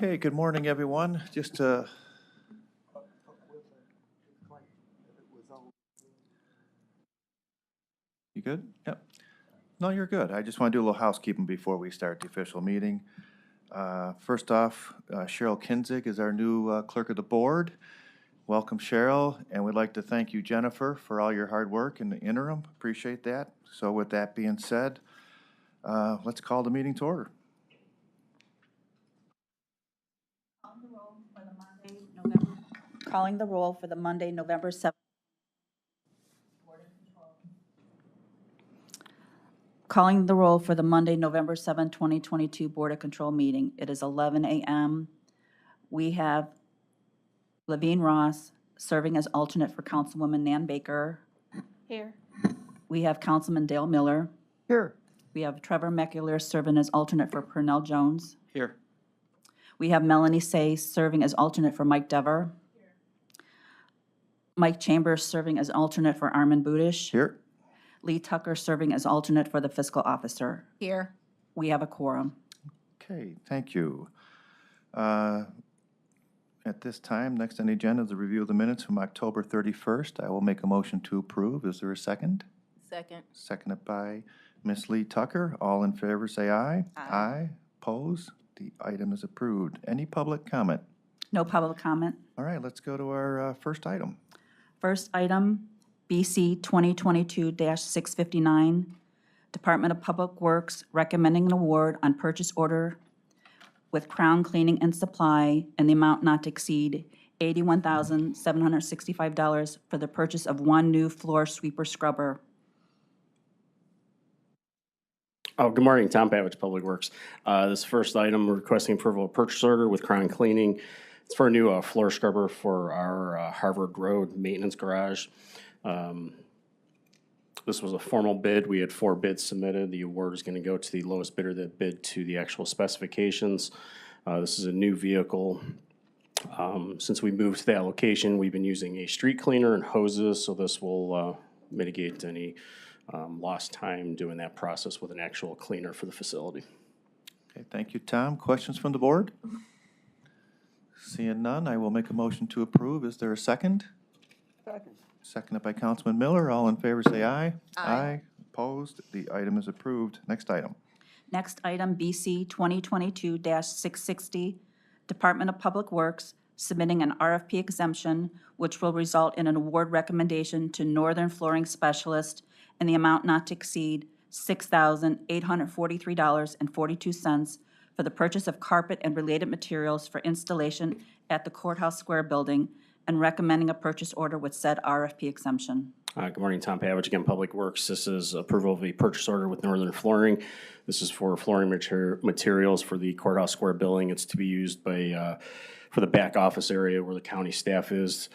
Okay, good morning, everyone. Just you good? Yep. No, you're good. I just want to do a little housekeeping before we start the official meeting. First off, Cheryl Kinzig is our new clerk of the board. Welcome, Cheryl, and we'd like to thank you, Jennifer, for all your hard work in the interim. Appreciate that. So with that being said, let's call the meeting to order. Calling the roll for the Monday, November 7th. Calling the roll for the Monday, November 7, 2022 Board of Control meeting. It is 11 a.m. We have Levine Ross serving as alternate for Councilwoman Nan Baker. Here. We have Councilman Dale Miller. Here. We have Trevor Meckler serving as alternate for Purnell Jones. Here. We have Melanie Say serving as alternate for Mike Dever. Mike Chambers serving as alternate for Armin Budish. Here. Lee Tucker serving as alternate for the fiscal officer. Here. We have a quorum. Okay, thank you. At this time, next on the agenda is a review of the minutes from October 31st. I will make a motion to approve. Is there a second? Second. Seconded by Ms. Lee Tucker. All in favor, say aye. Aye. Oppose? The item is approved. Any public comment? No public comment. All right, let's go to our first item. First item, BC 2022-659, Department of Public Works recommending an award on purchase order with Crown Cleaning and Supply in the amount not to exceed $81,765 for the purchase of one new floor sweeper scrubber. Oh, good morning, Tom Pavich, Public Works. This first item, we're requesting approval of purchase order with Crown Cleaning. It's for a new floor scrubber for our Harvard Road maintenance garage. This was a formal bid. We had 4 bids submitted. The award is going to go to the lowest bidder that bid to the actual specifications. This is a new vehicle. Since we moved to that location, we've been using a street cleaner and hoses, so this will mitigate any lost time doing that process with an actual cleaner for the facility. Okay, thank you, Tom. Questions from the board? Seeing none, I will make a motion to approve. Is there a second? Second. Seconded by Councilman Miller. All in favor, say aye. Aye. Opposed? The item is approved. Next item. Next item, BC 2022-660, Department of Public Works submitting an RFP exemption, which will result in an award recommendation to Northern Flooring Specialist in the amount not to exceed $6,843.42 for the purchase of carpet and related materials for installation at the Courthouse Square building, and recommending a purchase order with said RFP exemption. Good morning, Tom Pavich, again, Public Works. This is approval of a purchase order with Northern Flooring. This is for flooring materials for the Courthouse Square building. It's to be used by, for the back office area where the county staff is.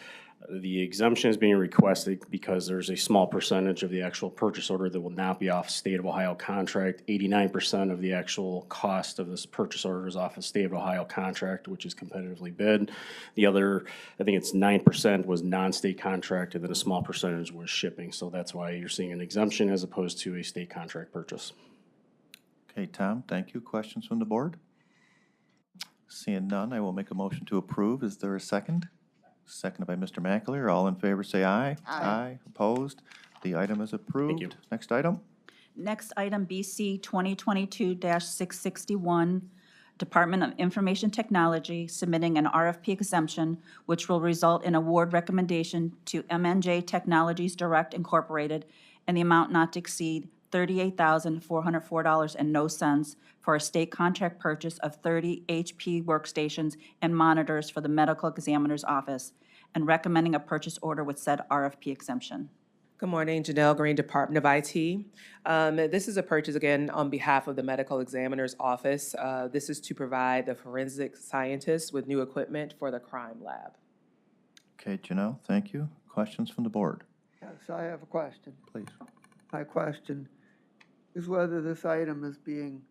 The exemption is being requested because there's a small percentage of the actual purchase order that will not be off State of Ohio contract. 89% of the actual cost of this purchase order is off a State of Ohio contract, which is competitively bid. The other, I think it's 9% was non-state contract, and then a small percentage was shipping. So that's why you're seeing an exemption as opposed to a state contract purchase. Okay, Tom, thank you. Questions from the board? Seeing none, I will make a motion to approve. Is there a second? Seconded by Mr. McAleer. All in favor, say aye. Aye. Opposed? The item is approved. you. Next item. Next item, BC 2022-661, Department of Information Technology submitting an RFP exemption, which will result in award recommendation to MNJ Technologies Direct Incorporated in the amount not to exceed $38,404.00 for a state contract purchase of 30 HP workstations and monitors for the medical examiner's office, and recommending a purchase order with said RFP exemption. Good morning, Janelle Green, Department of IT. This is a purchase, again, on behalf of the Medical Examiner's Office. This is to provide the forensic scientists with new equipment for the crime lab. Okay, Janelle, thank you. Questions from the board? Yes, I have a question. Please. My question is whether this item is being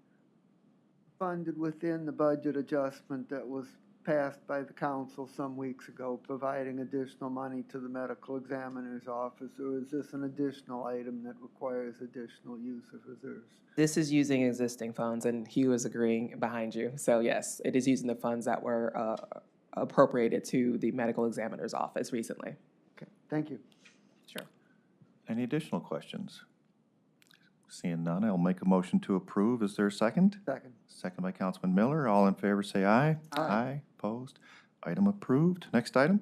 funded within the budget adjustment that was passed by the council some weeks ago, providing additional money to the medical examiner's office, or is this an additional item that requires additional use of reserves? This is using existing funds, and Hugh is agreeing behind you. So yes, it is using the funds that were appropriated to the medical examiner's office recently. Okay, thank you. Sure. Any additional questions? Seeing none, I'll make a motion to approve. Is there a second? Second. Second by Councilman Miller. All in favor, say aye. Aye. Opposed? Item approved. Next item?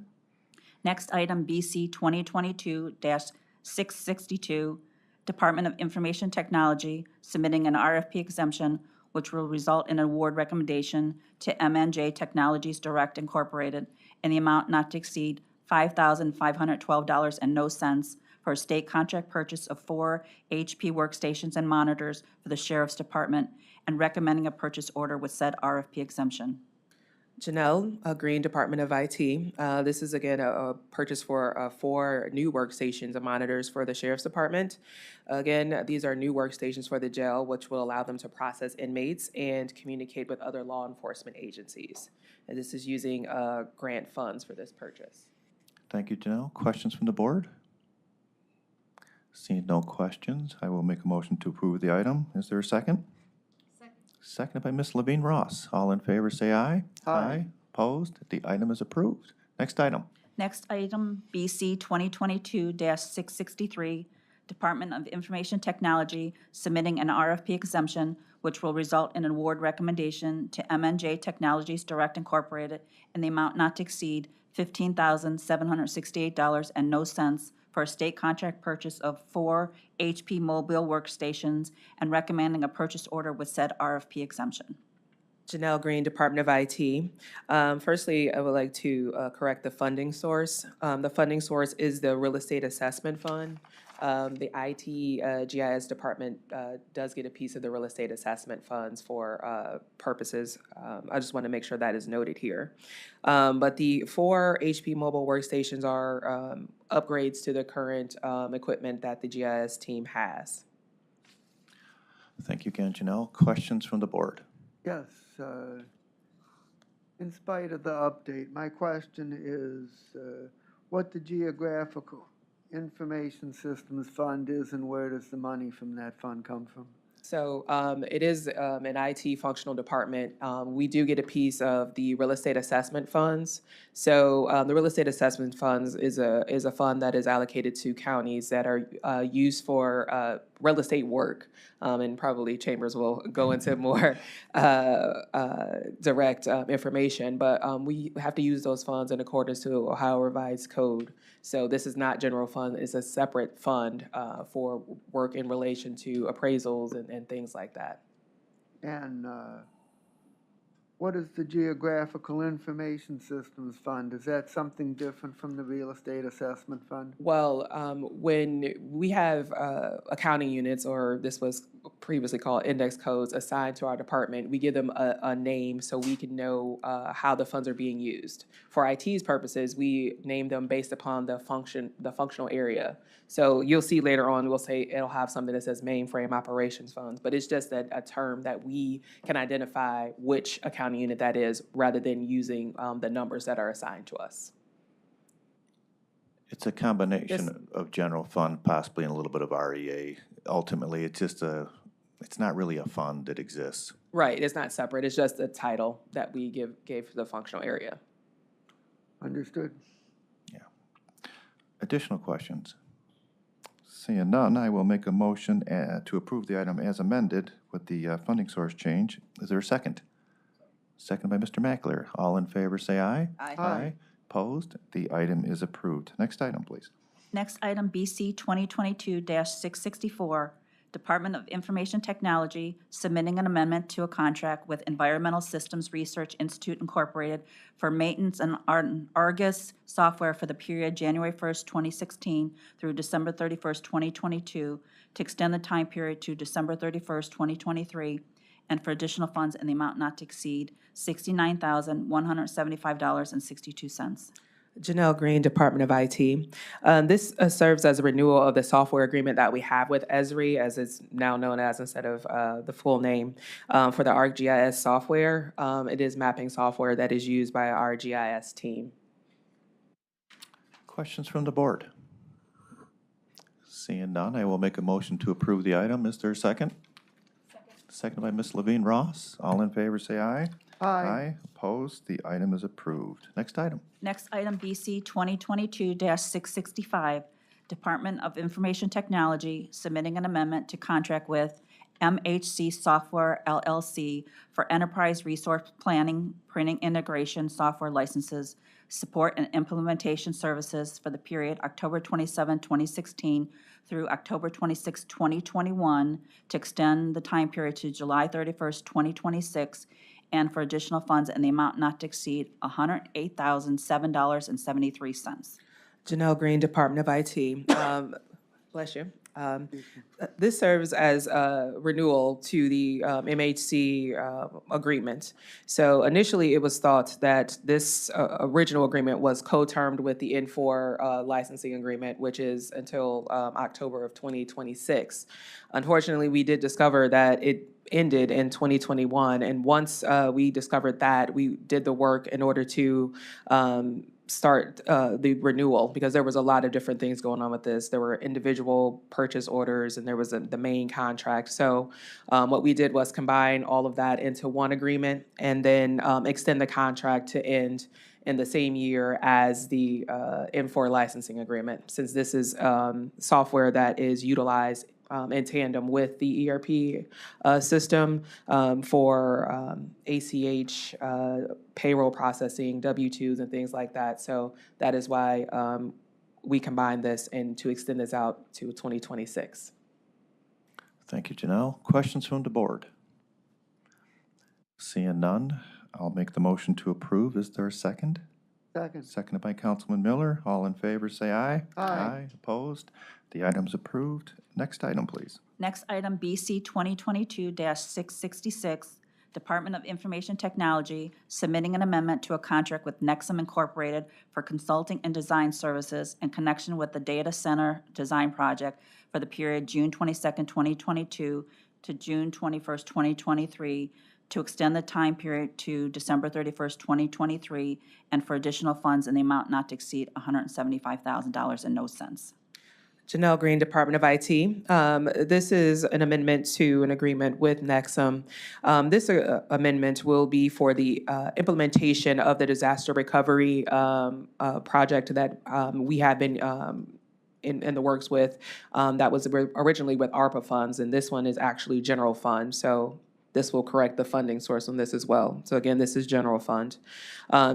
Next item, BC 2022-662, Department of Information Technology, submitting an RFP exemption, which will result in an award recommendation to MNJ Technologies Direct Incorporated in the amount not to exceed $5,512 and no cents for a state contract purchase of 4 HP workstations and monitors for the Sheriff's Department, and recommending a purchase order with said RFP exemption. Janelle Green, Department of IT. This is again a purchase for 4 new workstations and monitors for the Sheriff's Department. Again, these are new workstations for the jail, which will allow them to process inmates and communicate with other law enforcement agencies. And this is using grant funds for this purchase. Thank you, Janelle. Questions from the board? Seeing no questions, I will make a motion to approve the item. Is there a second? Seconded by Ms. Levine Ross. All in favor, say aye. Aye. Opposed? The item is approved. Next item. Next item, BC 2022-663, Department of Information Technology, submitting an RFP exemption, which will result in an award recommendation to MNJ Technologies Direct Incorporated in the amount not to exceed $15,768 and no cents for a state contract purchase of 4 HP mobile workstations, and recommending a purchase order with said RFP exemption. Janelle Green, Department of IT. Firstly, I would like to correct the funding source. The funding source is the Real Estate Assessment Fund. The IT GIS department does get a piece of the real estate assessment funds for purposes. I just want to make sure that is noted here. But the 4 HP mobile workstations are upgrades to the current equipment that the GIS team has. Thank you again, Janelle. Questions from the board? Yes, in spite of the update, my question is what the Geographical Information Systems Fund is and where does the money from that fund come from? So it is an IT functional department. We do get a piece of the real estate assessment funds. So the real estate assessment funds is a fund that is allocated to counties that are used for real estate work. And probably Chambers will go into more direct information. But we have to use those funds in accordance to Ohio Revised Code. So this is not general fund, it's a separate fund for work in relation to appraisals and things like that. And what is the Geographical Information Systems Fund? Is that something different from the Real Estate Assessment Fund? Well, when we have accounting units, or this was previously called index codes, assigned to our department, we give them a name so we can know how the funds are being used. For IT's purposes, we name them based upon the functional area. So you'll see later on, we'll say it'll have something that says mainframe operations funds, but it's just a term that we can identify which accounting unit that is, rather than using the numbers that are assigned to us. It's a combination of general fund, possibly, and a little bit of REA. Ultimately, it's just it's not really a fund that exists. Right, it's not separate, it's just a title that we gave for the functional area. Understood. Additional questions? Seeing none, I will make a motion to approve the item as amended with the funding source change. Is there a second? Second by Mr. Mackler. All in favor, say aye. Aye. Opposed? The item is approved. Next item, please. Next item, BC 2022-664, Department of Information Technology, submitting an amendment to a contract with Environmental Systems Research Institute Incorporated for maintenance and Argus software for the period January 1st, 2016 through December 31st, 2022, to extend the time period to December 31st, 2023, and for additional funds in the amount not to exceed $69,175.62. Janelle Green, Department of IT. This serves as a renewal of the software agreement that we have with Esri, as it's now known as instead of the full name, for the ArcGIS software. It is mapping software that is used by our GIS team. Questions from the board? Seeing none, I will make a motion to approve the item. Is there a second? Second by Ms. Levine Ross. All in favor, say aye. Aye. Opposed? The item is approved. Next item. Next item, BC 2022-665, Department of Information Technology submitting an amendment to contract with MHC Software LLC for enterprise resource planning, printing integration software licenses, support and implementation services for the period October 27, 2016 through October 26, 2021, to extend the time period to July 31st, 2026, and for additional funds in the amount not to exceed $108,007.73. Janelle Green, Department of IT. Bless you. This serves as a renewal to the MHC agreement. So initially, it was thought that this original agreement was co-termed with the N4 licensing agreement, which is until October of 2026. Unfortunately, we did discover that it ended in 2021, and once we discovered that, we did the work in order to start the renewal, because there was a lot of different things going on with this. There were individual purchase orders, and there was the main contract. So what we did was combine all of that into one agreement, and then extend the contract to end in the same year as the M4 licensing agreement, since this is software that is utilized in tandem with the ERP system for ACH, payroll processing, W-2s, and things like that. So that is why we combined this and to extend this out to 2026. Thank you, Janelle. Questions from the board? Seeing none, I'll make the motion to approve. Is there a second? Second. Seconded by Councilman Miller. All in favor, say aye. Aye. Opposed? The item's approved. Next item, please. Next item, BC 2022-666, Department of Information Technology submitting an amendment to a contract with Nexum Incorporated for consulting and design services in connection with the data center design project for the period June 22nd, 2022 to June 21st, 2023, to extend the time period to December 31st, 2023, and for additional funds in the amount not to exceed $175,000 and no cents. Janelle Green, Department of IT. This is an amendment to an agreement with Nexum. This amendment will be for the implementation of the disaster recovery project that we have been in the works with. That was originally with ARPA funds, and this one is actually general fund. So this will correct the funding source on this as well. So again, this is general fund.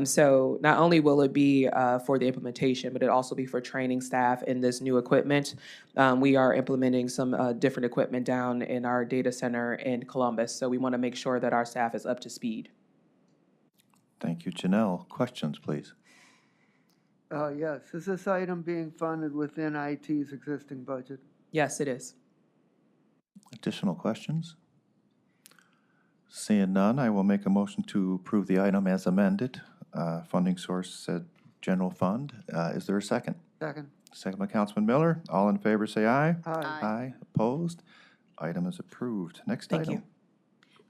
So not only will it be for the implementation, but it'll also be for training staff in this new equipment. We are implementing some different equipment down in our data center in Columbus. So we want to make sure that our staff is up to speed. Thank you, Janelle. Questions, please. Yes, is this item being funded within IT's existing budget? Yes, it is. Additional questions? Seeing none, I will make a motion to approve the item as amended. Funding source said general fund. Is there a second? Second. Second by Councilman Miller. All in favor, say aye. Aye. Aye. Opposed? Item is approved. Next Thank item. you.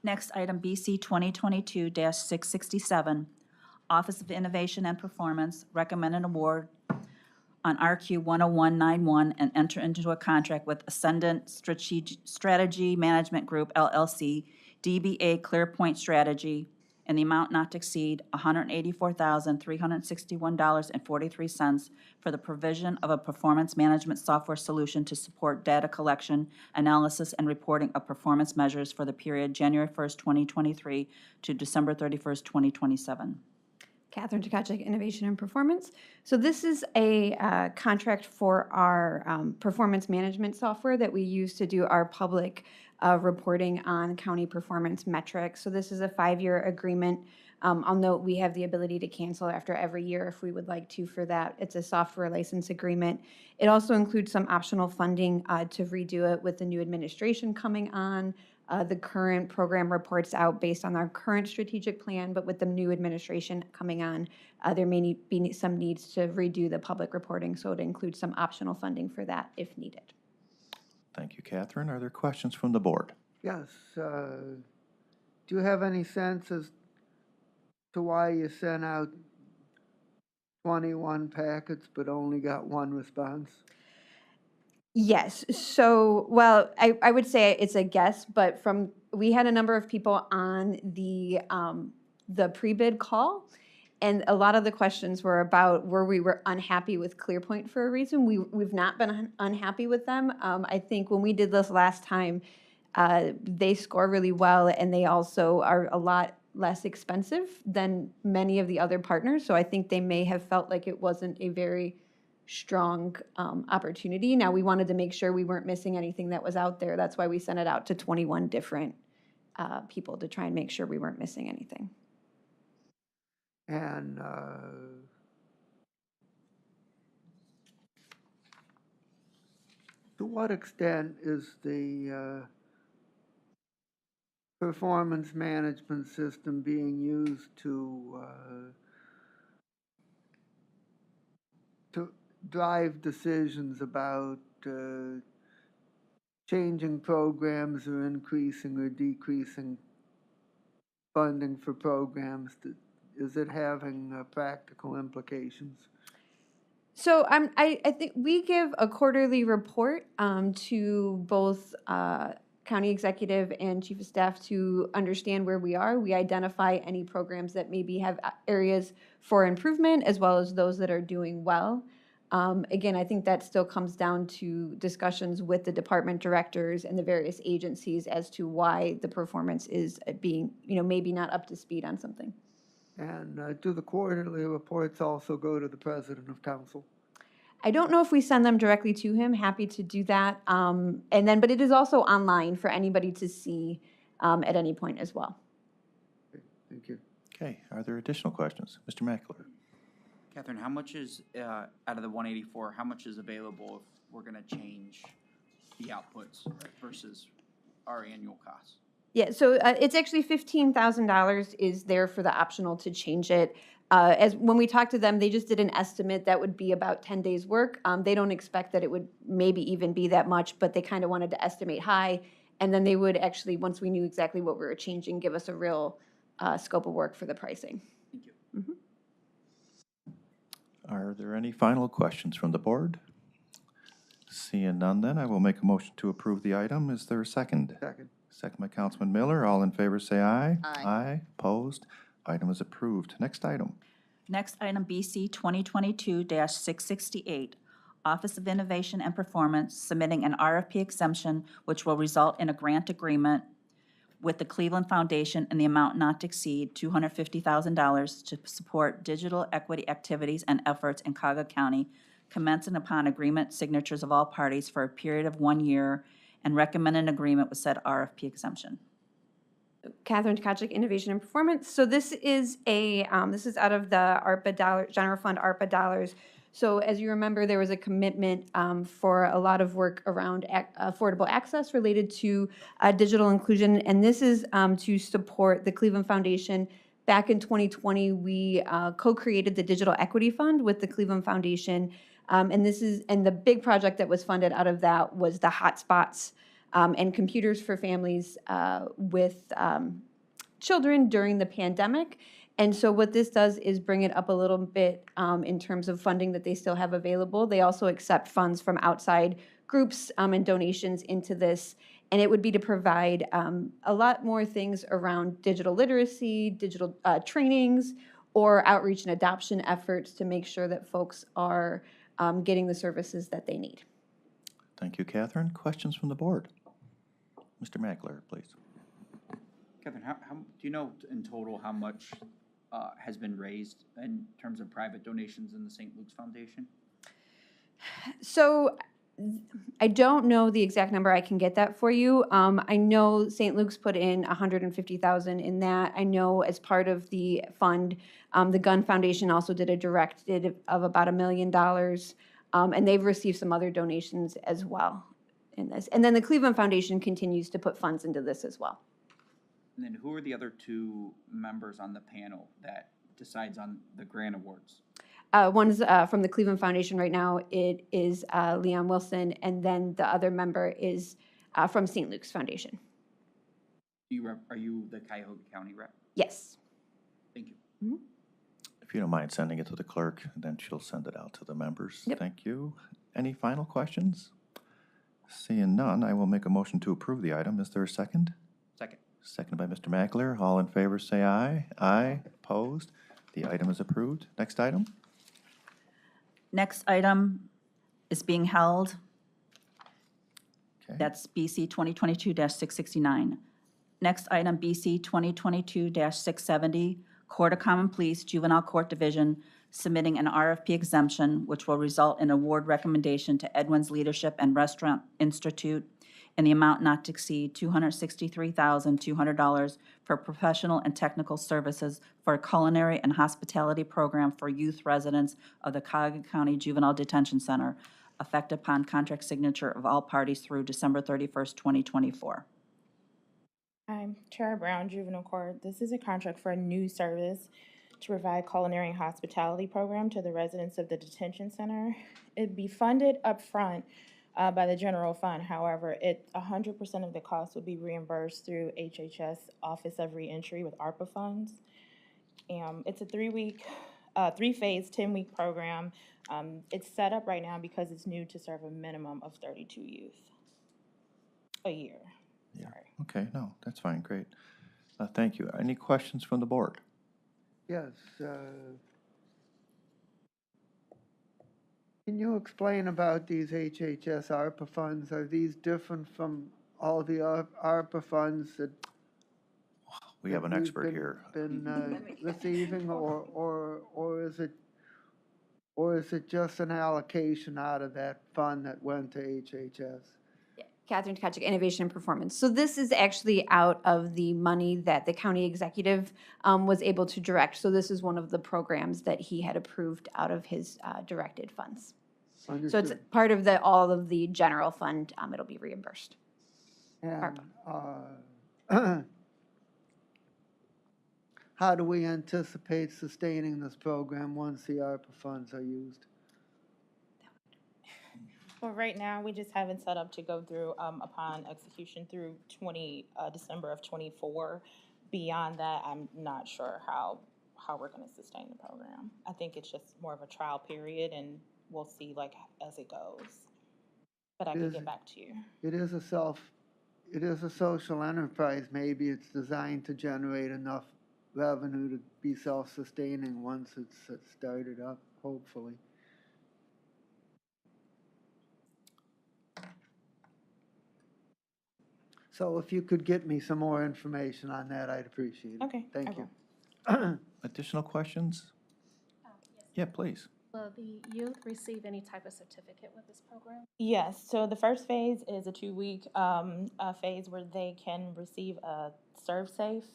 Next item, BC 2022-667, Office of Innovation and Performance, recommend an award on RQ 10191 and enter into a contract with Ascendant Strategy Management Group LLC, DBA ClearPoint Strategy, in the amount not to exceed $184,361.43 for the provision of a performance management software solution to support data collection, analysis, and reporting of performance measures for the period January 1st, 2023 to December 31st, 2027. Catherine Tkachuk, Innovation and Performance. So this is a contract for our performance management software that we use to do our public reporting on county performance metrics. So this is a 5-year agreement. I'll note we have the ability to cancel after every year if we would like to for that. It's a software license agreement. It also includes some optional funding to redo it with the new administration coming on. The current program reports out based on our current strategic plan, but with the new administration coming on, there may be some needs to redo the public reporting, so it includes some optional funding for that if needed. Thank you, Catherine. Are there questions from the board? Yes. Do you have any sense as to why you sent out 21 packets but only got one response? Yes. So, well, I would say it's a guess, but we had a number of people on the pre-bid call, And a lot of the questions were about where we were unhappy with ClearPoint for a reason. We've not been unhappy with them. I think when we did this last time, they score really well, and they also are a lot less expensive than many of the other partners. So I think they may have felt like it wasn't a very strong opportunity. Now, we wanted to make sure we weren't missing anything that was out there. That's why we sent it out to 21 different people to try and make sure we weren't missing anything. And to what extent is the performance management system being used to drive decisions about changing programs or increasing or decreasing funding for programs? Is it having practical implications? So I think we give a quarterly report to both county executive and chief of staff to understand where we are. We identify any programs that maybe have areas for improvement, as well as those that are doing well. Again, I think that still comes down to discussions with the department directors and the various agencies as to why the performance is being, maybe not up to speed on something. And do the quarterly reports also go to the president of council? I don't know if we send them directly to him. Happy to do that. But it is also online for anybody to see at any point as well. Okay, thank you. Okay, are there additional questions? Mr. Mackler? Catherine, how much is, out of the 184, how much is available if we're gonna change the outputs versus our annual costs? Yeah, so it's actually $15,000 is there for the optional to change it. As when we talked to them, they just did an estimate that would be about 10 days' work. They don't expect that it would maybe even be that much, but they kind of wanted to estimate high. And then they would actually, once we knew exactly what we were changing, give us a real scope of work for the pricing. Thank you. Mm-hmm. Are there any final questions from the board? Seeing none, then I will make a motion to approve the item. Is there a second? Second. Second by Councilman Miller. All in favor, say aye. Aye. Aye. Opposed? Item is approved. Next item. Next item, BC 2022-668, Office of Innovation and Performance submitting an RFP exemption which will result in a grant agreement with the Cleveland Foundation in the amount not to exceed $250,000 to support digital equity activities and efforts in Cuyahoga County, commencing upon agreement signatures of all parties for a period of 1 year, and recommend an agreement with said RFP exemption. Catherine Tkachuk, Innovation and Performance. So this is this is out of the ARPA general fund ARPA dollars. So as you remember, there was a commitment for a lot of work around affordable access related to digital inclusion, and this is to support the Cleveland Foundation. Back in 2020, we co-created the Digital Equity Fund with the Cleveland Foundation, and the big project that was funded out of that was the hotspots and computers for families with children during the pandemic. And so what this does is bring it up a little bit in terms of funding that they still have available. They also accept funds from outside groups and donations into this. And it would be to provide a lot more things around digital literacy, digital trainings, or outreach and adoption efforts to make sure that folks are getting the services that they need. Thank you, Catherine. Questions from the board? Mr. Mackler, please. Catherine, how do you know in total how much has been raised in terms of private donations in the St. Luke's Foundation? So I don't know the exact number. I can get that for you. I know St. Luke's put in $150,000 in that. I know as part of the fund, the Gun Foundation also did a directed of about $1 million, and they've received some other donations as well in this. And then the Cleveland Foundation continues to put funds into this as well. And then who are the other two members on the panel that decides on the grant awards? One's from the Cleveland Foundation right now. It is Leon Wilson, and then the other member is from St. Luke's Foundation. Are you the Cuyahoga County rep? Yes. Thank you. Mm-hmm. If you don't mind sending it to the clerk, then she'll send it out to the members. Yep. Thank you. Any final questions? Seeing none, I will make a motion to approve the item. Is there a second? Second. Seconded by Mr. Mackler. All in favor, say aye. Aye. Opposed? The item is approved. Next item? Next item is being held. Okay. That's BC 2022-669. Next item, BC 2022-670, Court of Common Pleas Juvenile Court Division submitting an RFP exemption, which will result in award recommendation to Edwin's Leadership and Restaurant Institute in the amount not to exceed $263,200 for professional and technical services for a culinary and hospitality program for youth residents of the Cuyahoga County Juvenile Detention Center, effective upon contract signature of all parties through December 31st, 2024. I'm Tara Brown, Juvenile Court. This is a contract for a new service to provide culinary and hospitality program to the residents of the detention center. It'd be funded upfront by the general fund. However, 100% of the cost would be reimbursed through HHS Office of Reentry with ARPA funds. It's a three-phase, 10-week program. It's set up right now because it's new to serve a minimum of 32 youth a year. Yeah. Sorry. Okay, no, that's fine, great. Thank you. Any questions from the board? Yes. Can you explain about these HHS ARPA funds? Are these different from all the ARPA funds that We have an we've expert here. been receiving, or is it just an allocation out of that fund that went to HHS? Catherine Tkachuk, Innovation and Performance. So this is actually out of the money that the county executive was able to direct. So this is one of the programs that he had approved out of his directed funds. So it's Understood. part of all of the general fund. It'll be reimbursed. And how do we anticipate sustaining this program once the ARPA funds are used? Well, right now, we just have it set up to go through upon execution through December of '24. Beyond that, I'm not sure how we're going to sustain the program. I think it's just more of a trial period, and we'll see as it goes. But I can get back to you. It is a social enterprise. Maybe it's designed to generate enough revenue to be self-sustaining once it's started up, hopefully. So if you could get me some more information on that, I'd appreciate it. Okay, Thank I you. Additional questions? Yeah, please. Will the youth receive any type of certificate with this program? Yes, so the first phase is a 2-week phase where they can receive a ServSafe,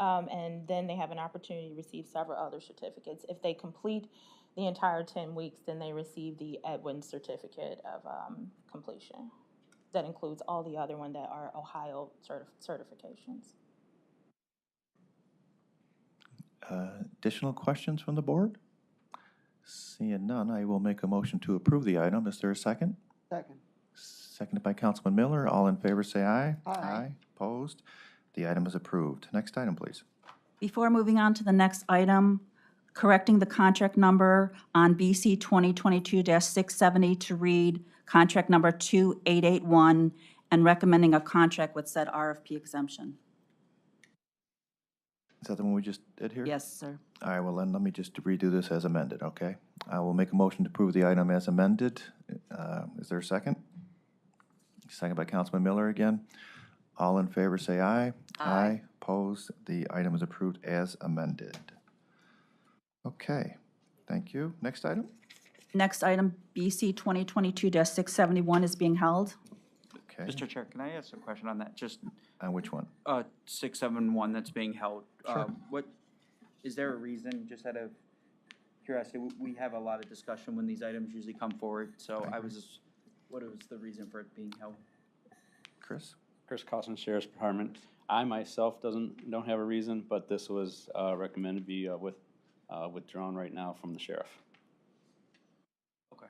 and then they have an opportunity to receive several other certificates. If they complete the entire 10 weeks, then they receive the Edwin certificate of completion. That includes all the other ones that are Ohio certifications. Additional questions from the board? Seeing none, I will make a motion to approve the item. Is there a second? Second. Seconded by Councilman Miller. All in favor, say aye. Aye. Opposed? The item is approved. Next item, please. Before moving on to the next item, correcting the contract number on BC 2022-670 to read contract number 2881 and recommending a contract with said RFP exemption. Is that the one we just did here? Yes, sir. All right, well then, let me just redo this as amended, okay? I will make a motion to approve the item as amended. Is there a second? Second by Councilman Miller again. All in favor, say aye. Aye. Opposed? The item is approved as amended. Okay, thank you. Next item? Next item, BC 2022-671 is being held. Okay, Mr. Chair, can I ask a question on that? Just, on which one? 671 that's being held. Sure. Is there a reason, just out of curiosity, we have a lot of discussion when these items usually come forward, so I was just, what was the reason for it being held? Chris? Chris Coulson, Sheriff's Department. I myself don't have a reason, but this was recommended to be withdrawn right now from the sheriff. Okay.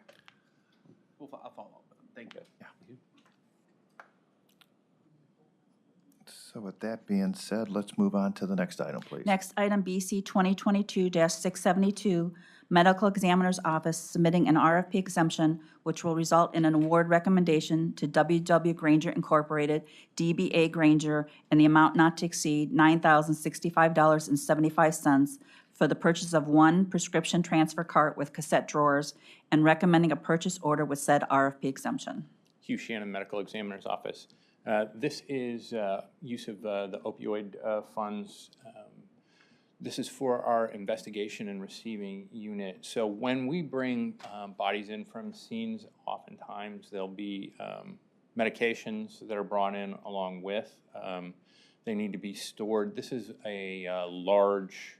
I'll follow up with them. Thank you. So with that being said, let's move on to the next item, please. Next item, BC 2022-672, Medical Examiner's Office submitting an RFP exemption, which will result in an award recommendation to WW Granger Incorporated, DBA Granger, in the amount not to exceed $9,065.75 for the purchase of one prescription transfer cart with cassette drawers and recommending a purchase order with said RFP exemption. Hugh Shannon, Medical Examiner's Office. This is use of the opioid funds. This is for our investigation and receiving unit. So when we bring bodies in from scenes, oftentimes there'll be medications that are brought in along with. They need to be stored. This is a large,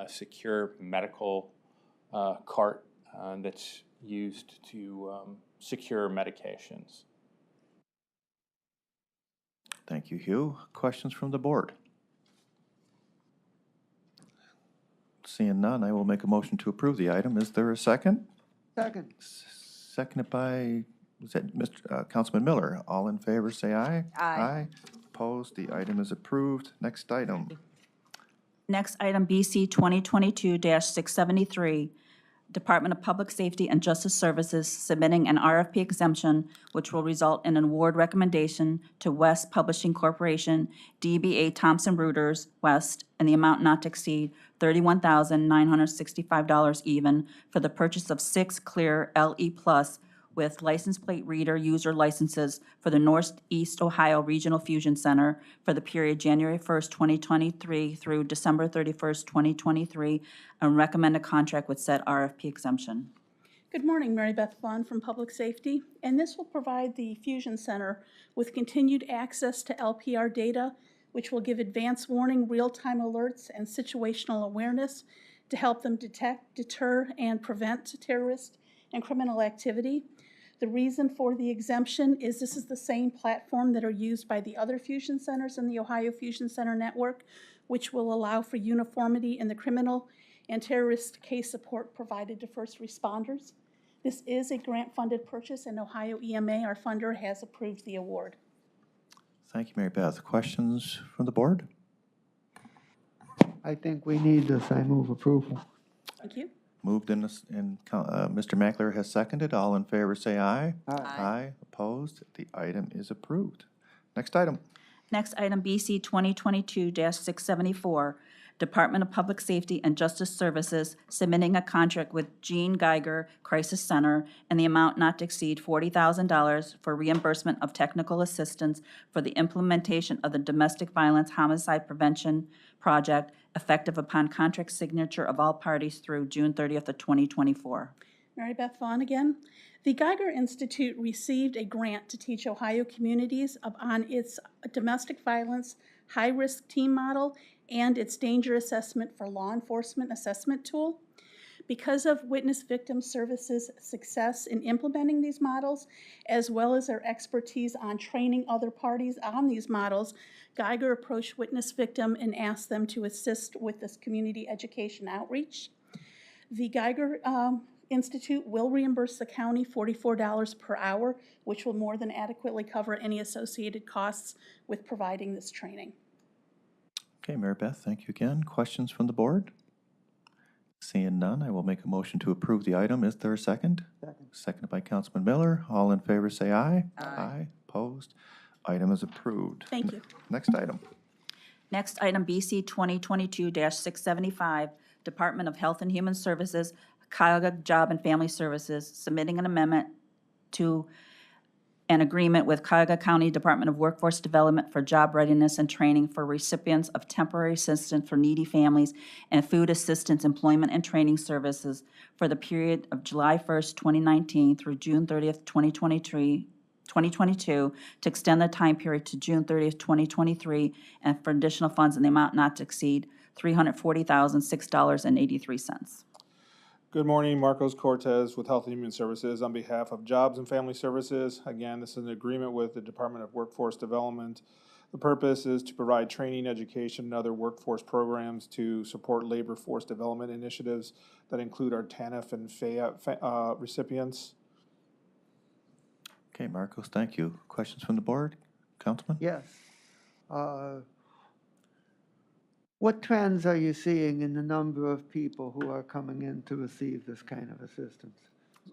secure medical cart that's used to secure medications. Thank you, Hugh. Questions from the board? Seeing none, I will make a motion to approve the item. Is there a second? Second. Seconded by, was that Mr. Councilman Miller? All in favor, say aye. Aye. Opposed? The item is approved. Next item. Next item, BC 2022-673, Department of Public Safety and Justice Services submitting an RFP exemption, which will result in an award recommendation to West Publishing Corporation, DBA Thompson Reuters, West, in the amount not to exceed $31,965 even for the purchase of 6 clear LE Plus with license plate reader user licenses for the Northeast Ohio Regional Fusion Center for the period January 1st, 2023 through December 31st, 2023, and recommend a contract with said RFP exemption. Good morning, Mary Beth Vaughn from Public Safety, and this will provide the Fusion Center with continued access to LPR data, which will give advance warning, real-time alerts, and situational awareness to help them detect, deter, and prevent terrorist and criminal activity. The reason for the exemption is this is the same platform that are used by the other fusion centers in the Ohio Fusion Center network, which will allow for uniformity in the criminal and terrorist case support provided to first responders. This is a grant-funded purchase, and Ohio EMA, our funder, has approved the award. Thank you, Mary Beth. Questions from the board? I think we need this. I move approval. Thank you. Moved in, Mr. Mackler has seconded. All in favor, say aye. Aye. Aye. Opposed? The item is approved. Next item. Next item, BC 2022-674, Department of Public Safety and Justice Services submitting a contract with Gene Geiger Crisis Center in the amount not to exceed $40,000 for reimbursement of technical assistance for the implementation of the Domestic Violence Homicide Prevention Project, effective upon contract signature of all parties through June 30th of 2024. Mary Beth Vaughn again. The Geiger Institute received a grant to teach Ohio communities on its domestic violence high-risk team model and its danger assessment for law enforcement assessment tool. Because of Witness Victim Services' success in implementing these models, as well as their expertise on training other parties on these models, Geiger approached Witness Victim and asked them to assist with this community education outreach. The Geiger Institute will reimburse the county $44 per hour, which will more than adequately cover any associated costs with providing this training. Okay, Mary Beth, thank you again. Questions from the board? Seeing none, I will make a motion to approve the item. Is there a second? Second. Seconded by Councilman Miller. All in favor, say aye. Aye. Opposed? Item is approved. Thank you. Next item. Next item, BC 2022-675, Department of Health and Human Services, Cuyahoga Job and Family Services, submitting an amendment to an agreement with Cuyahoga County Department of Workforce Development for job readiness and training for recipients of temporary assistance for needy families and food assistance employment and training services for the period of July 1st, 2019 through June 30th, 2022, to extend the time period to June 30th, 2023, and for additional funds in the amount not to exceed $340,006.83. Good morning, Marcos Cortez with Health and Human Services on behalf of Jobs and Family Services. Again, this is an agreement with the Department of Workforce Development. The purpose is to provide training, education, and other workforce programs to support labor force development initiatives that include our TANF and FAYA recipients. Okay, Marcos, thank you. Questions from the board? Councilman? Yes. What trends are you seeing in the number of people who are coming in to receive this kind of assistance?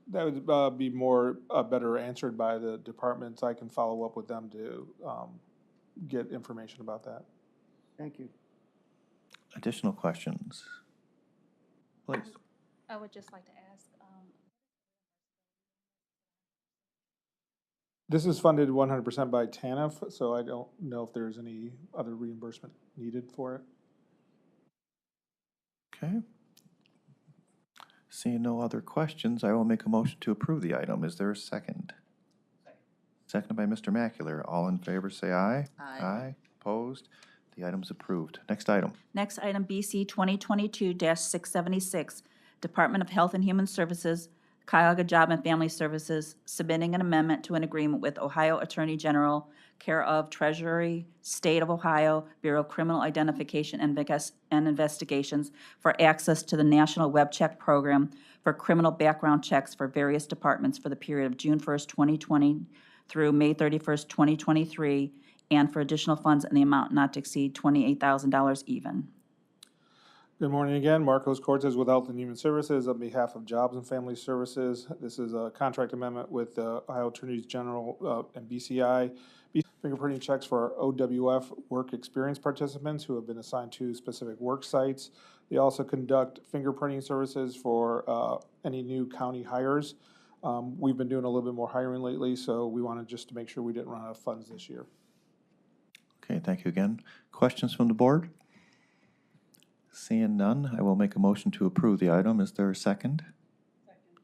That would be better answered by the departments. I can follow up with them to get information about that. Thank you. Additional questions? Please. I would just like to ask, This is funded 100% by TANF, so I don't know if there's any other reimbursement needed for it. Okay. Seeing no other questions, I will make a motion to approve the item. Is there a second? Seconded by Mr. Macular. All in favor, say aye. Aye. Opposed? The item's approved. Next item. Next item, BC 2022-676, Department of Health and Human Services, Cuyahoga Job and Family Services, submitting an amendment to an agreement with Ohio Attorney General, care of Treasury, State of Ohio, Bureau of Criminal Identification and Investigations for access to the National Web Check Program for criminal background checks for various departments for the period of June 1st, 2020 through May 31st, 2023, and for additional funds in the amount not to exceed $28,000 even. Good morning again. Marcos Cortez with Health and Human Services on behalf of Jobs and Family Services. This is a contract amendment with the Ohio Attorney General and BCI. Fingerprinting checks for our OWF work experience participants who have been assigned to specific work sites. They also conduct fingerprinting services for any new county hires. We've been doing a little bit more hiring lately, so we wanted just to make sure we didn't run out of funds this year. Okay, thank you again. Questions from the board? Seeing none, I will make a motion to approve the item. Is there a second?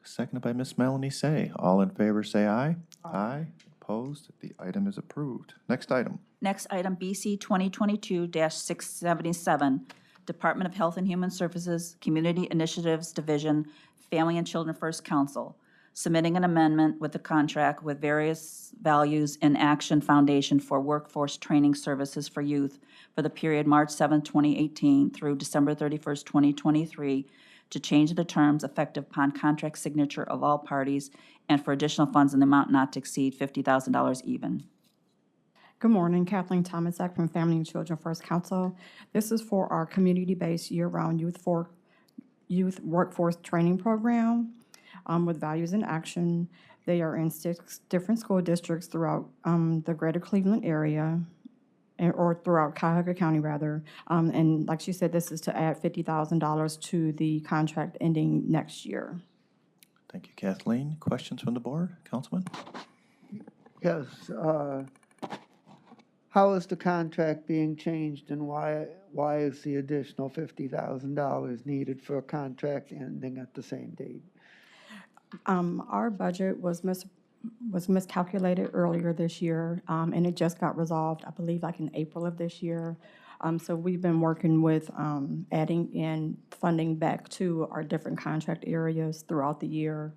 Seconded by Ms. Melanie Say. All in favor, say aye. Aye. Opposed? The item is approved. Next item. Next item, BC 2022-677, Department of Health and Human Services, Community Initiatives Division, Family and Children First Council, submitting an amendment with the contract with Various Values in Action Foundation for workforce training services for youth for the period March 7, 2018 through December 31st, 2023, to change the terms effective upon contract signature of all parties and for additional funds in the amount not to exceed $50,000 even. Good morning, Kathleen Thomasak from Family and Children First Council. This is for our community-based year-round youth workforce training program with Values in Action. They are in 6 different school districts throughout the greater Cleveland area, or throughout Cuyahoga County, rather. And like she said, this is to add $50,000 to the contract ending next year. Thank you, Kathleen. Questions from the board? Councilman? Yes, how is the contract being changed and why is the additional $50,000 needed for a contract ending at the same date? Our budget was miscalculated earlier this year, and it just got resolved, I believe, like in April of this year. So we've been working with adding in funding back to our different contract areas throughout the year.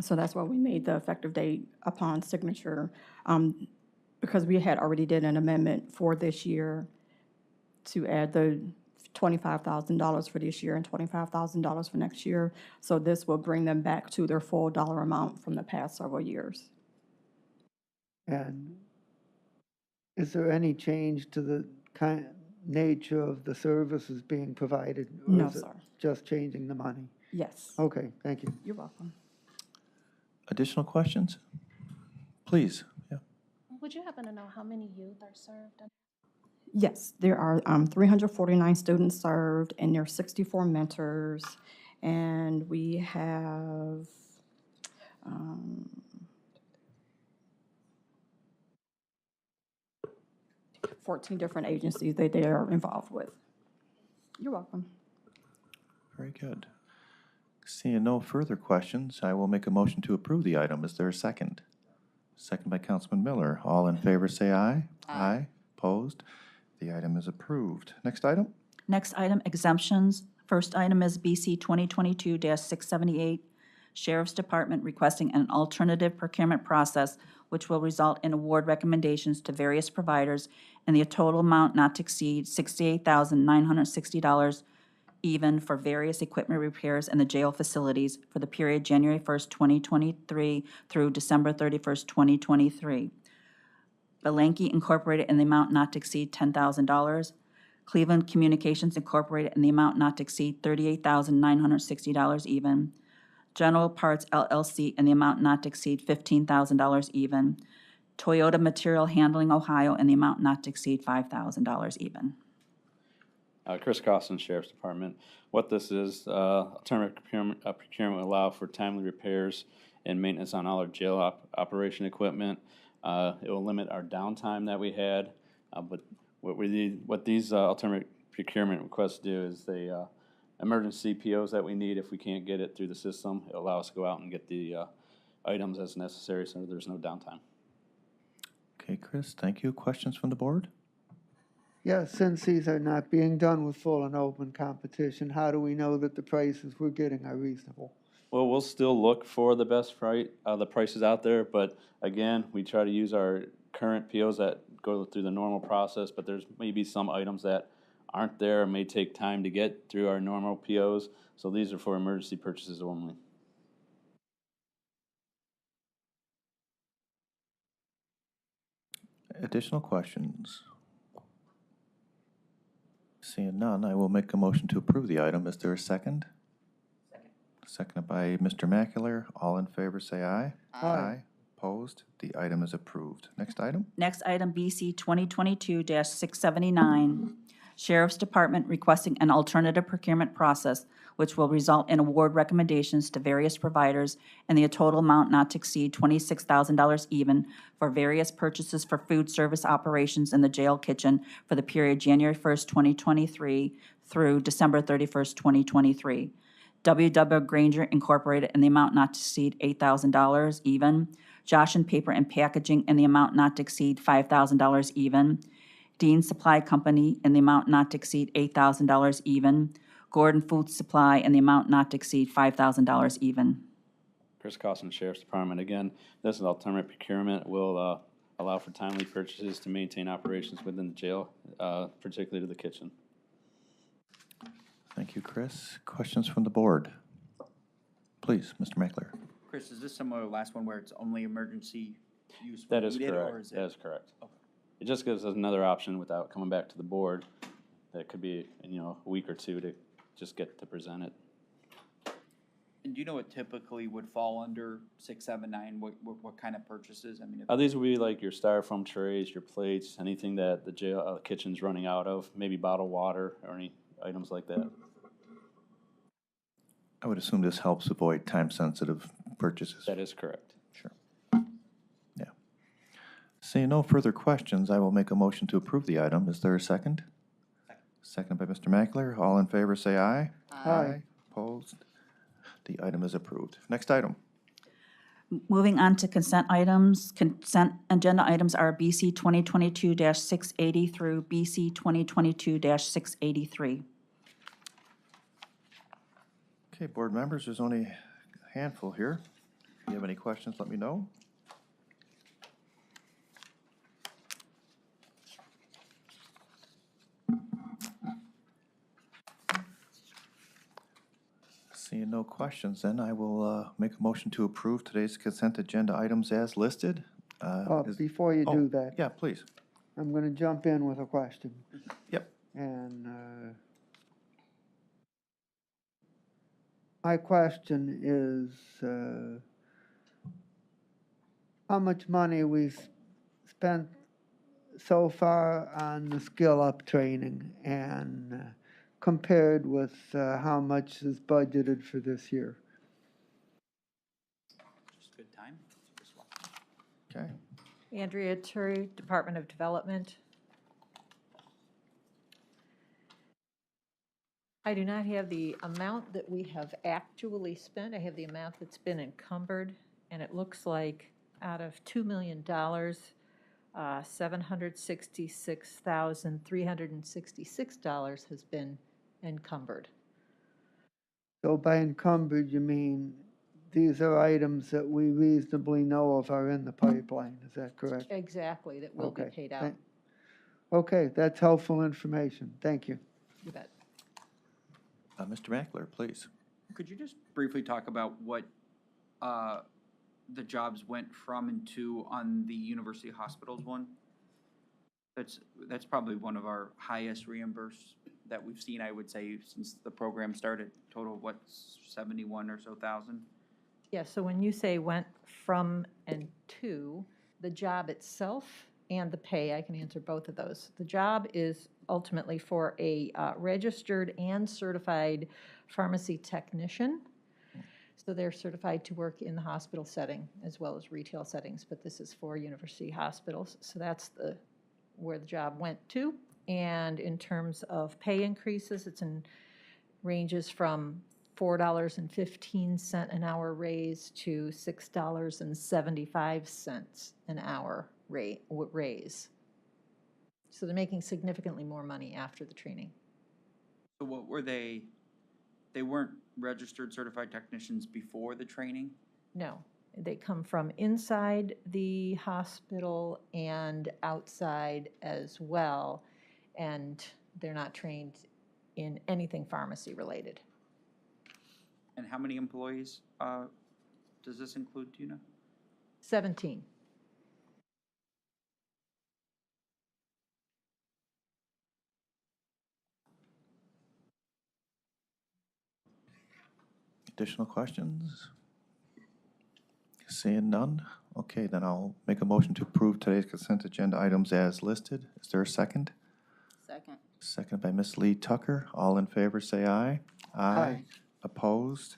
So that's why we made the effective date upon signature, because we had already did an amendment for this year to add the $25,000 for this year and $25,000 for next year. So this will bring them back to their full dollar amount from the past several years. And is there any change to the nature of the services being provided? Or No, is it sir. just changing the money? Yes. Okay, thank you. You're welcome. Additional questions? Please. Yeah. would you happen to know how many youth are served? Yes, there are 349 students served, and there are 64 mentors, and we have 14 different agencies that they are involved with. You're welcome. Very good. Seeing no further questions, I will make a motion to approve the item. Is there a second? Second by Councilman Miller. All in favor, say aye. Aye. Opposed? The item is approved. Next item? Next item, exemptions. First item is BC 2022-678, Sheriff's Department requesting an alternative procurement process which will result in award recommendations to various providers in the total amount not to exceed $68,960 even for various equipment repairs in the jail facilities for the period January 1st, 2023 through December 31st, 2023. Belenky Incorporated in the amount not to exceed $10,000. Cleveland Communications Incorporated in the amount not to exceed $38,960 even. General Parts LLC in the amount not to exceed $15,000 even. Toyota Material Handling Ohio in the amount not to exceed $5,000 even. Chris Costin, Sheriff's Department. What this is, alternative procurement will allow for timely repairs and maintenance on all our jail operation equipment. It will limit our downtime that we had, but what these alternative procurement requests do is they emergency POs that we need if we can't get it through the system. It'll allow us to go out and get the items as necessary, so there's no downtime. Okay, Chris, thank you. Questions from the board? Yeah, since these are not being done with full and open competition, how do we know that the prices we're getting are reasonable? Well, we'll still look for the best the prices out there, but again, we try to use our current POs that go through the normal process, but there's maybe some items that aren't there and may take time to get through our normal POs, so these are for emergency purchases only. Additional questions? Seeing none, I will make a motion to approve the item. Is there a second? Seconded by Mr. Macular. All in favor, say aye. Aye. Opposed? The item is approved. Next item? Next item, BC 2022-679, Sheriff's Department requesting an alternative procurement process which will result in award recommendations to various providers and the total amount not to exceed $26,000 even for various purchases for food service operations in the jail kitchen for the period January 1st, 2023 through December 31st, 2023. W.W. Granger Incorporated in the amount not to exceed $8,000 even. Josh and Paper and Packaging in the amount not to exceed $5,000 even. Dean Supply Company in the amount not to exceed $8,000 even. Gordon Food Supply in the amount not to exceed $5,000 even. Chris Costin, Sheriff's Department. Again, this is alternate procurement. Will allow for timely purchases to maintain operations within the jail, particularly to the kitchen. Thank you, Chris. Questions from the board? Please, Mr. Macular. Chris, is this similar to the last one where it's only emergency use That when is needed, or correct. is it? That is correct. Okay. It just gives us another option without coming back to the board. That could be, a week or two to just get to present it. And do you know what typically would fall under 679? What kind of purchases? I mean, These would be like your styrofoam trays, your plates, anything that the jail kitchen's running out of, maybe bottled water or any items like that. I would assume this helps avoid time-sensitive purchases. That is correct. Sure. Yeah. Seeing no further questions, I will make a motion to approve the item. Is there a second? Second by Mr. Macular. All in favor, say aye. Aye. Opposed? The item is approved. Next item. Moving on to consent items. Consent agenda items are BC 2022-680 through BC 2022-683. Okay, board members, there's only a handful here. If you have any questions, let me know. Seeing no questions, then I will make a motion to approve today's consent agenda items as listed. Before you do that, Yeah, please. I'm going to jump in with a question. Yep. And my question is, how much money we've spent so far on the skill-up training and compared with how much is budgeted for this year? just good time. Okay. Andrea Turi, Department of Development. I do not have the amount that we have actually spent. I have the amount that's been encumbered, and it looks like out of $2 million, $766,366 has been encumbered. So by encumbered, you mean these are items that we reasonably know of are in the pipeline, is that correct? Exactly, that will be Okay. paid out. Okay, that's helpful information. Thank you. You bet. Mr. Macular, please. Could you just briefly talk about what the jobs went from and to on the University Hospitals one? That's probably one of our highest reimbursed that we've seen, I would say, since the program started. Total of what, 71 or so thousand? Yeah, so when you say went from and to, the job itself and the pay. I can answer both of those. The job is ultimately for a registered and certified pharmacy technician. So they're certified to work in the hospital setting as well as retail settings, but this is for university hospitals. So that's where the job went to. And in terms of pay increases, ranges from $4.15 an hour raise to $6.75 an hour raise. So they're making significantly more money after the training. So what were they weren't registered certified technicians before the training? No, they come from inside the hospital and outside as well, and they're not trained in anything pharmacy related. And how many employees does this include, do you know? 17. Additional questions? Seeing none? Okay, then I'll make a motion to approve today's consent agenda items as listed. Is there a second? Second. Second by Ms. Lee Tucker. All in favor, say aye. Aye. Opposed?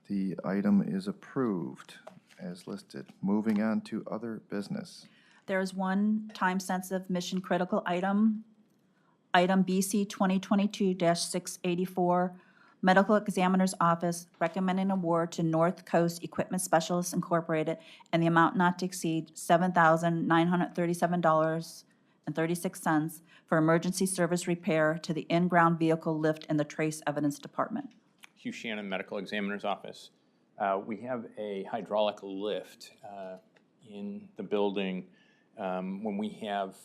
The item is approved as listed. Moving on to other business. There is one time-sensitive mission-critical item, item BC 2022-684, Medical Examiner's Office recommending award to North Coast Equipment Specialists Incorporated in the amount not to exceed $7,937.36 for emergency service repair to the in-ground vehicle lift in the Trace Evidence Department. Hugh Shannon, Medical Examiner's Office. We have a hydraulic lift in the building. When we have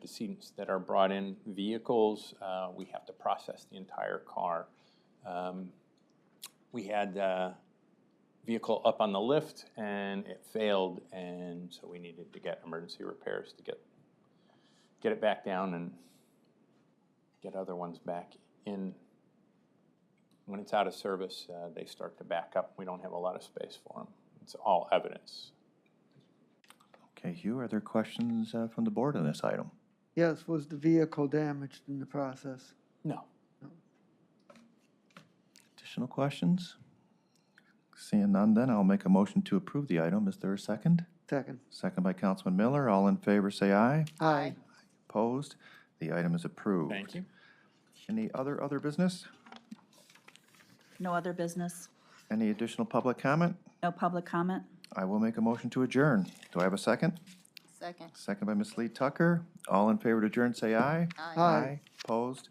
decedents that are brought in vehicles, we have to process the entire car. We had a vehicle up on the lift and it failed, and so we needed to get emergency repairs to get it back down and get other ones back in. When it's out of service, they start to back up. We don't have a lot of space for them. It's all evidence. Okay, Hugh, are there questions from the board on this item? Yes, was the vehicle damaged in the process? No. Additional questions? Seeing none, then I'll make a motion to approve the item. Is there a second? Second. Second by Councilman Miller. All in favor, say aye. Aye. Opposed? The item is approved. Thank you. Any other business? No other business. Any additional public comment? No public comment. I will make a motion to adjourn. Do I have a second? Second. Second by Ms. Lee Tucker. All in favor to adjourn, say aye. Aye. Opposed?